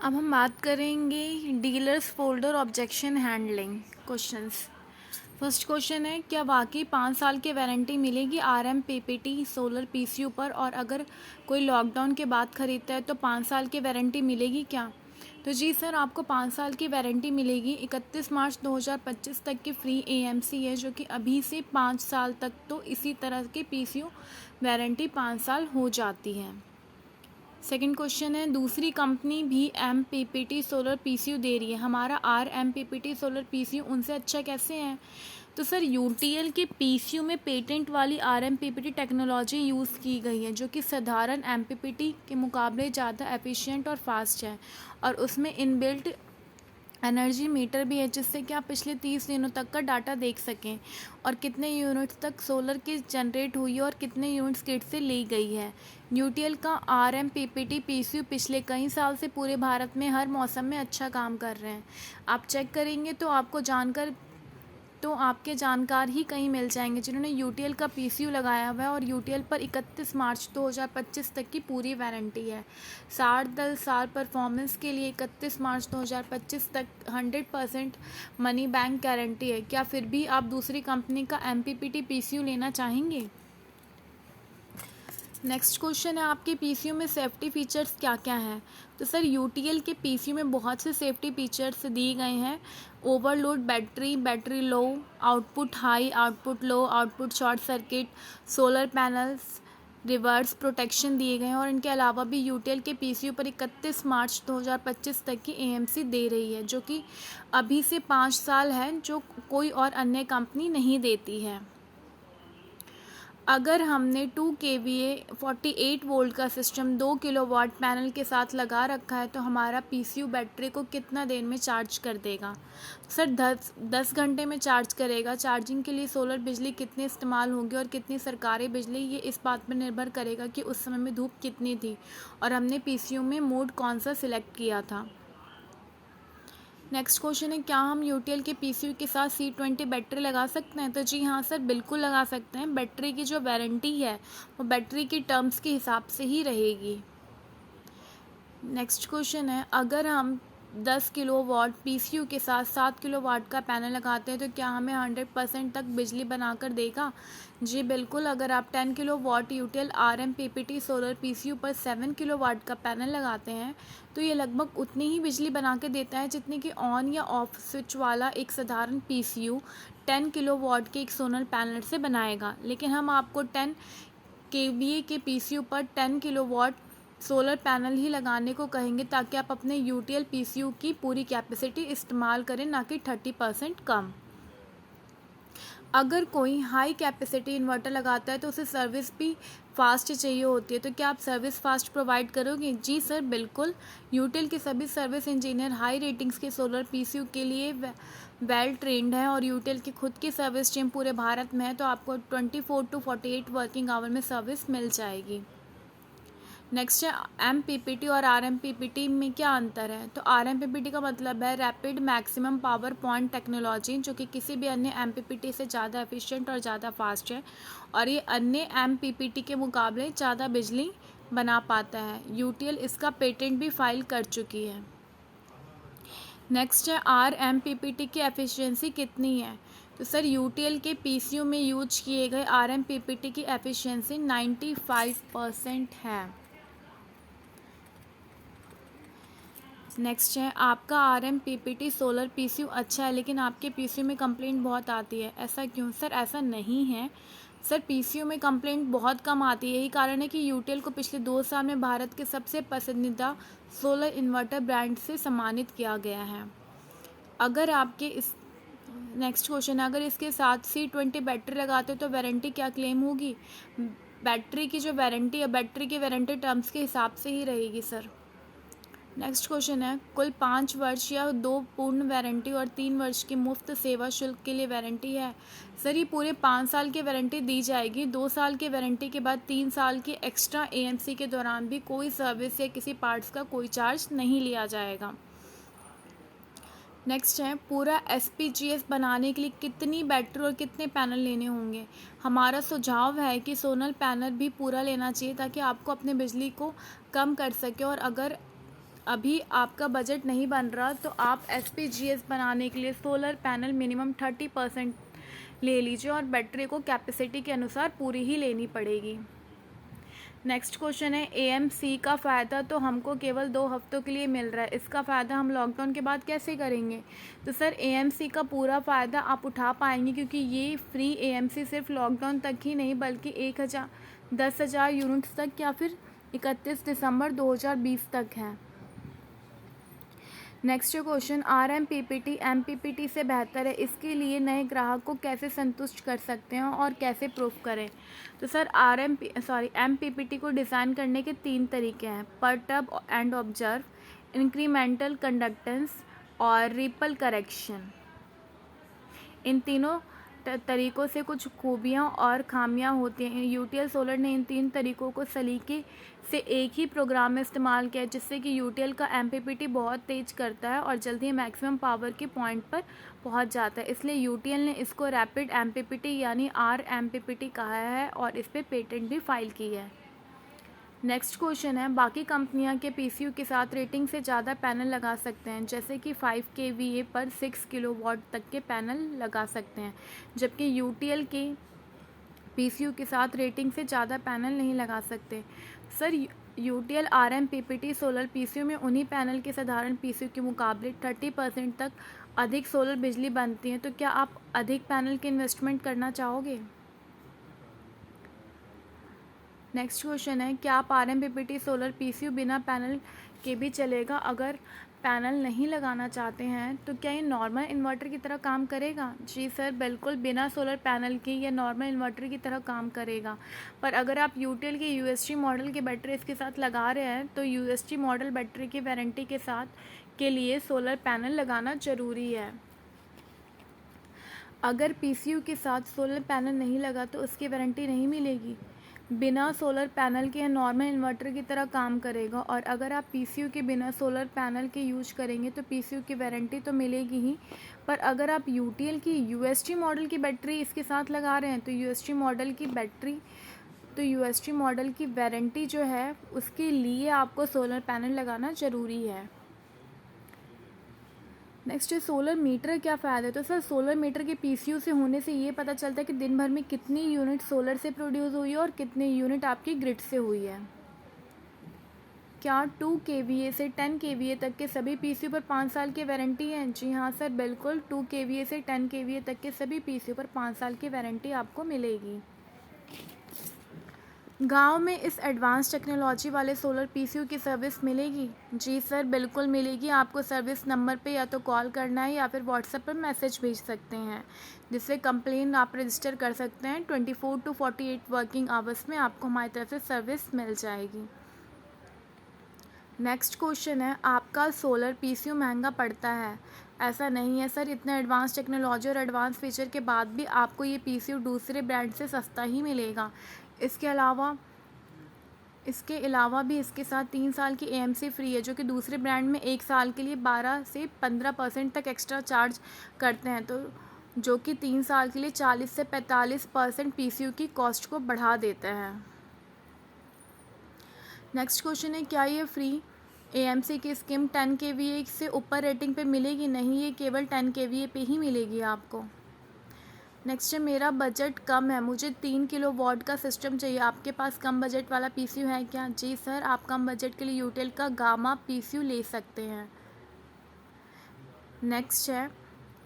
अब हम बात करेंगे dealers folder objection handling questions. First question है, क्या वाकई 5 साल की वारंटी मिलेगी आरएम पीपीटी सोलर पीसीयू पर, और अगर कोई लॉकडाउन के बाद खरीदता है तो 5 साल की वारंटी मिलेगी क्या? तो जी सर, आपको 5 साल की वारंटी मिलेगी। 31 मार्च 2025 तक की फ्री एएमसी है, जो कि अभी से 5 साल तक तो इसी तरह के पीसीयू वारंटी 5 साल हो जाती है। सेकंड क्वेश्चन है, दूसरी कंपनी भी एम पीपीटी सोलर पीसीयू दे रही है, हमारा R M PPT solar PCU उनसे अच्छा कैसे है? तो सर, यूटीएल के पीसीयू में पेटेंट वाली आर एम पीपीटी टेक्नोलॉजी यूज़ की गई है, जो कि साधारण एम पीपीटी के मुकाबले ज़्यादा एफिशिएंट और फास्ट है, और उसमें इनबिल्ट एनर्जी मीटर भी है, जिससे कि आप पिछले 30 दिनों तक का डाटा देख सकें, और कितने यूनिट्स तक सोलर की जनरेट हुई है और कितने यूनिट्स ग्रिड से ली गई है। यूटीएल का आर एम पीपीटी पीसीयू पिछले कई साल से पूरे भारत में हर मौसम में अच्छा काम कर रहे हैं। आप चेक करेंगे तो आपके जानकार ही कहीं मिल जाएंगे जिन्होंने यूटीएल का पीसीयू लगाया हुआ है, और यूटीएल पर 31 मार्च 2025 तक की पूरी वारंटी है। 10 साल परफॉर्मेंस के लिए 31 मार्च 2025 तक 100% मनी बैंक गारंटी है। क्या फिर भी आप दूसरी कंपनी का एमपीपीटी पीसीयू लेना चाहेंगे? नेक्स्ट क्वेश्चन है, आपके पीसीयू में सेफ्टी फीचर्स क्या क्या हैं? तो सर, यूटीएल के पीसीयू में बहुत से सेफ्टी फीचर्स दिए गए हैं। Overload battery low, output high, output low, output short circuit, solar panels, reverse protection दिए गए हैं, और इनके अलावा भी यूटीएल के पीसीयू पर 31 मार्च 2025 तक की एएमसी दे रही है, जो कि अभी से 5 साल है, जो कोई और अन्य कंपनी नहीं देती है। अगर हमने 2 kVA 48 वोल्ट का सिस्टम 2 किलोवाट पैनल के साथ लगा रखा है, तो हमारा पीसीयू बैटरी को कितना देर में चार्ज कर देगा? सर, 10 घंटे में चार्ज करेगा। चार्जिंग के लिए सोलर बिजली कितनी इस्तेमाल होगी और कितनी सरकारी बिजली, ये इस बात पर निर्भर करेगा कि उस समय में धूप कितनी थी और हमने पीसीयू में मोड कौन सा सिलेक्ट किया था। नेक्स्ट क्वेश्चन है, क्या हम यूटीएल के पीसीयू के साथ C20 बैटरी लगा सकते हैं? तो जी हाँ सर, बिल्कुल लगा सकते हैं। बैटरी की जो वारंटी है वो बैटरी की टर्म्स के हिसाब से ही रहेगी। नेक्स्ट क्वेश्चन है, अगर हम 10 किलोवाट पीसीयू के साथ 7 किलोवाट का पैनल लगाते हैं तो क्या हमें 100% तक बिजली बनाकर देगा? जी बिल्कुल। अगर आप 10 kilowatt UTL RM PPT solar PCU पर 7 किलोवाट का पैनल लगाते हैं तो ये लगभग उतनी ही बिजली बना के देता है जितनी कि ऑन या ऑफ स्विच वाला एक साधारण पीसीयू 10 किलोवाट के एक सोलर पैनल से बनाएगा। लेकिन हम आपको 10 केवीए के पीसीयू पर 10 किलोवाट सोलर पैनल ही लगाने को कहेंगे, ताकि आप अपने यूटीएल पीसीयू की पूरी कैपेसिटी इस्तेमाल करें, ना कि 30% कम। अगर कोई हाई कैपेसिटी इन्वर्टर लगाता है तो उसे सर्विस भी फास्ट चाहिए होती है, तो क्या आप सर्विस फास्ट प्रोवाइड करोगे? जी सर, बिल्कुल। यूटीएल के सभी सर्विस इंजीनियर हाई रेटिंग्स के सोलर पीसीयू के लिए वेल ट्रेंड है, और यूटीएल की खुद की सर्विस टीम पूरे भारत में है, तो आपको 24 to 48 वर्किंग आवर में सर्विस मिल जाएगी। नेक्स्ट है, एम पीपीटी और आर एम पीपीटी में क्या अंतर है? तो आर एम पीपीटी का मतलब है rapid maximum power point technology, जो कि किसी भी अन्य एम पीपीटी से ज़्यादा एफिशिएंट और ज़्यादा फास्ट है, और ये अन्य एम पीपीटी के मुकाबले ज़्यादा बिजली बना पाता है। यूटीएल इसका पेटेंट भी फाइल कर चुकी है। नेक्स्ट है, आर एम पीपीटी की एफिशिएंसी कितनी है? तो सर, यूटीएल के पीसीयू में यूज किए गए आर एम पीपीटी की एफिशिएंसी 95% है। नेक्स्ट है, आपका R M PPT solar PCU अच्छा है, लेकिन आपके पीसीयू में कंप्लेंट बहुत आती है, ऐसा क्यों? सर, ऐसा नहीं है। सर, पीसीयू में कंप्लेंट बहुत कम आती है। यही कारण है कि यूटीएल को पिछले 2 साल में भारत के सबसे पसंदीदा सोलर इन्वर्टर ब्रांड से सम्मानित किया गया है। अगर आपके इस नेक्स्ट क्वेश्चन है, अगर इसके साथ C20 बैटरी लगाते हो तो वारंटी क्या क्लेम होगी? बैटरी की जो वारंटी है, बैटरी की वारंटी टर्म्स के हिसाब से ही रहेगी सर। नेक्स्ट क्वेश्चन है, कुल 5 वर्ष या 2 पूर्ण वारंटी और 3 वर्ष की मुफ्त सेवा शुल्क के लिए वारंटी है? सर, ये पूरे 5 साल की वारंटी दी जाएगी। 2 साल की वारंटी के बाद 3 साल की एक्स्ट्रा एएमसी के दौरान भी कोई सर्विस या किसी पार्ट्स का कोई चार्ज नहीं लिया जाएगा। नेक्स्ट है, पूरा एसपीजीएस बनाने के लिए कितनी बैटरी और कितने पैनल लेने होंगे? हमारा सुझाव है कि सोलर पैनल भी पूरा लेना चाहिए, ताकि आपको अपने बिजली को कम कर सके, और अगर अभी आपका बजट नहीं बन रहा तो आप SPGS बनाने के लिए सोलर पैनल मिनिमम 30% ले लीजिए और बैटरी को कैपेसिटी के अनुसार पूरी ही लेनी पड़ेगी। नेक्स्ट क्वेश्चन है AMC का फ़ायदा तो हमको केवल 2 हफ्तों के लिए मिल रहा है, इसका फ़ायदा हम लॉकडाउन के बाद कैसे करेंगे? तो सर AMC का पूरा फ़ायदा आप उठा पाएंगे क्योंकि ये फ्री AMC सिर्फ लॉकडाउन तक ही नहीं बल्कि 10,000 यूनिट्स तक या फिर 31 दिसंबर 2020 तक है। नेक्स्ट क्वेश्चन RMPPT MPPT से बेहतर है, इसके लिए नए ग्राहक को कैसे संतुष्ट कर सकते हैं और कैसे प्रूफ करें? तो सर MPPT को डिज़ाइन करने के 3 तरीके हैं, perturb and observe, incremental conductance और रिपल करेक्शन। इन तीनों तरीक़ों से कुछ खूबियाँ और खामियाँ होती हैं। UTL सोलर ने इन 3 तरीक़ों को सलीके से एक ही प्रोग्राम में इस्तेमाल किया जिससे कि UTL का MPPT बहुत तेज़ करता है और जल्दी मैक्सिमम पावर के पॉइंट पर पहुंच जाता है, इसलिए UTL ने इसको रैपिड MPPT यानी RMPPT कहा है और इस पर पेटेंट भी फाइल की है। नेक्स्ट क्वेश्चन है बाकी कंपनियां के PCU के साथ रेटिंग से ज़्यादा पैनल लगा सकते हैं, जैसे कि 5 kVA पर 6 किलोवाट तक के पैनल लगा सकते हैं, जबकि UTL के PCU के साथ रेटिंग से ज़्यादा पैनल नहीं लगा सकते। Sir UTL RMPPT solar PCU में उन्हीं पैनल के साधारण PCU के मुकाबले 30% तक अधिक सोलर बिजली बनती है, तो क्या आप अधिक पैनल के इन्वेस्टमेंट करना चाहोगे? नेक्स्ट क्वेश्चन है क्या आप RMPPT सोलर PCU बिना पैनल के भी चलेगा? अगर पैनल नहीं लगाना चाहते हैं तो क्या ये नॉर्मल इन्वर्टर की तरह काम करेगा? जी सर, बिल्कुल बिना सोलर पैनल के ये नॉर्मल इन्वर्टर की तरह काम करेगा, पर अगर आप UTL के USG मॉडल की बैटरी इसके साथ लगा रहे हैं तो USG मॉडल बैटरी की वारंटी के साथ के लिए सोलर पैनल लगाना ज़रूरी है। अगर PCU के साथ सोलर पैनल नहीं लगा तो उसकी वारंटी नहीं मिलेगी। बिना सोलर पैनल के नॉर्मल इन्वर्टर की तरह काम करेगा, और अगर आप PCU के बिना सोलर पैनल के यूज करेंगे तो PCU की वारंटी तो मिलेगी ही, पर अगर आप UTL की USG मॉडल की बैटरी इसके साथ लगा रहे हैं तो USG मॉडल की वारंटी जो है उसके लिए आपको सोलर पैनल लगाना ज़रूरी है। नेक्स्ट है सोलर मीटर क्या फ़ायदा है? तो सर सोलर मीटर के PCU से होने से ये पता चलता है कि दिन भर में कितनी यूनिट सोलर से प्रोड्यूस हुई है और कितनी यूनिट आपकी ग्रिड से हुई है। क्या 2 kVA से 10 kVA तक के सभी PCU पर 5 साल की वारंटी है? जी हाँ सर, बिल्कुल 2 kVA से 10 kVA तक के सभी PCU पर 5 साल की वारंटी आपको मिलेगी। गांव में इस एडवांस टेक्नोलॉजी वाले सोलर PCU की सर्विस मिलेगी? जी सर, बिल्कुल मिलेगी। आपको सर्विस नंबर पे या तो कॉल करना है या फिर व्हाट्सएप पर मैसेज भेज सकते हैं, जिससे कंप्लेन आप रजिस्टर कर सकते हैं। 24 to 48 वर्किंग आवर्स में आपको हमारी तरफ से सर्विस मिल जाएगी। नेक्स्ट क्वेश्चन है आपका सोलर PCU महंगा पड़ता है? ऐसा नहीं है सर, इतने एडवांस टेक्नोलॉजी और एडवांस फीचर के बाद भी आपको ये PCU दूसरे ब्रांड से सस्ता ही मिलेगा। इसके अलावा भी इसके साथ 3 साल की AMC फ्री है, जो कि दूसरे ब्रांड में 1 साल के लिए 12 से 15% तक एक्स्ट्रा चार्ज करते हैं, तो जो कि 3 साल के लिए 40 से 45% PCU की कॉस्ट को बढ़ा देते हैं। नेक्स्ट क्वेश्चन है क्या ये फ्री AMC की स्कीम 10 kVA से ऊपर रेटिंग पे मिलेगी? नहीं, ये केवल 10 kVA पे ही मिलेगी आपको। नेक्स्ट है मेरा बजट कम है, मुझे 3 किलोवाट का सिस्टम चाहिए, आपके पास कम बजट वाला PCU है क्या? जी सर, आप कम बजट के लिए UTL का गामा PCU ले सकते हैं। नेक्स्ट है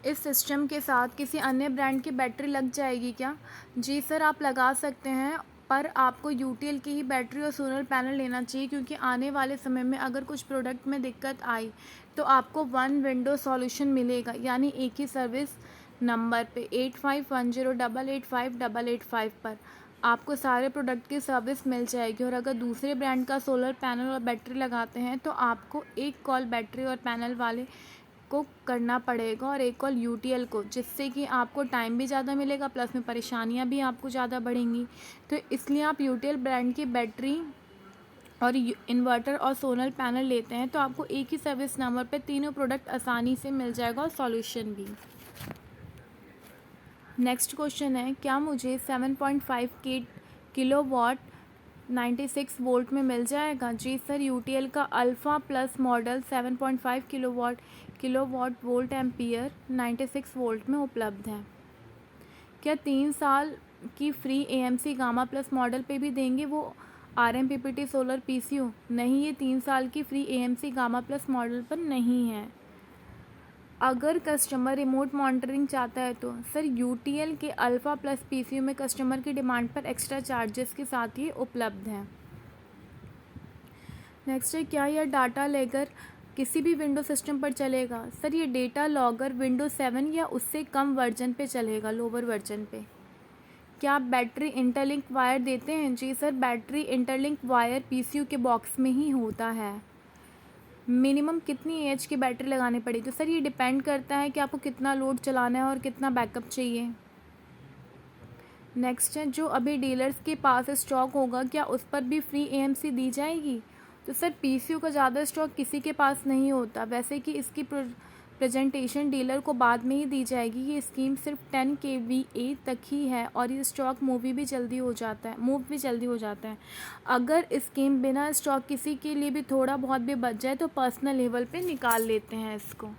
इस सिस्टम के साथ किसी अन्य ब्रांड की बैटरी लग जाएगी क्या? जी सर, आप लगा सकते हैं, पर आपको UTL की ही बैटरी और सोलर पैनल लेना चाहिए, क्योंकि आने वाले समय में अगर कुछ प्रोडक्ट में दिक्कत आई तो आपको 1 विंडो सॉल्यूशन मिलेगा, यानी एक ही सर्विस नंबर पे 8510885885 पर आपको सारे प्रोडक्ट की सर्विस मिल जाएगी। और अगर दूसरे ब्रांड का सोलर पैनल और बैटरी लगाते हैं तो आपको एक कॉल बैटरी और पैनल वाले को करना पड़ेगा और एक कॉल UTL को, जिससे कि आपको टाइम भी ज़्यादा मिलेगा, प्लस में परेशानियां भी आपको ज़्यादा बढ़ेंगी। तो इसलिए आप UTL ब्रांड की बैटरी और इन्वर्टर और सोलर पैनल लेते हैं तो आपको एक ही सर्विस नंबर पे तीनों प्रोडक्ट आसानी से मिल जाएगा और सॉल्यूशन भी। नेक्स्ट क्वेश्चन है क्या मुझे 7.5 किलोवाट 96 वोल्ट में मिल जाएगा? जी सर, यूटीएल का alpha plus model 7.5 kilowatt volt ampere 96 volt में उपलब्ध है। क्या 3 साल की free AMC gamma plus model पे भी देंगे वो आरएमपीपीटी सोलर पीसीयू? नहीं, ये 3 साल की free AMC gamma plus model पर नहीं है। अगर कस्टमर रिमोट मॉनिटरिंग चाहता है तो सर यूटीएल के अल्फ़ा प्लस पीसीयू में कस्टमर की डिमांड पर एक्स्ट्रा चार्जेस के साथ ही उपलब्ध है। नेक्स्ट है, क्या यह डाटा लॉगर किसी भी विंडो सिस्टम पर चलेगा? सर ये डेटा लॉगर विंडो 7 या उससे कम वर्जन पे चलेगा, लोअर वर्जन पे। क्या आप बैटरी इंटरलिंक वायर देते हैं? जी sir, battery interlink wire PCU के बॉक्स में ही होता है। मिनिमम कितनी एच की बैटरी लगानी पड़ेगी? तो सर ये डिपेंड करता है कि आपको कितना लोड चलाना है और कितना बैकअप चाहिए। नेक्स्ट है, जो अभी डीलर्स के पास स्टॉक होगा क्या उस पर भी फ्री एएमसी दी जाएगी? तो सर पीसीयू का ज़्यादा स्टॉक किसी के पास नहीं होता, वैसे कि इसकी प्रेजेंटेशन डीलर को बाद में ही दी जाएगी। ये स्कीम सिर्फ 10 kVA तक ही है और ये स्टॉक मूव भी जल्दी हो जाता है। अगर स्कीम बिना स्टॉक किसी के लिए भी थोड़ा बहुत भी बच जाए तो पर्सनल लेवल पे निकाल लेते हैं इसको।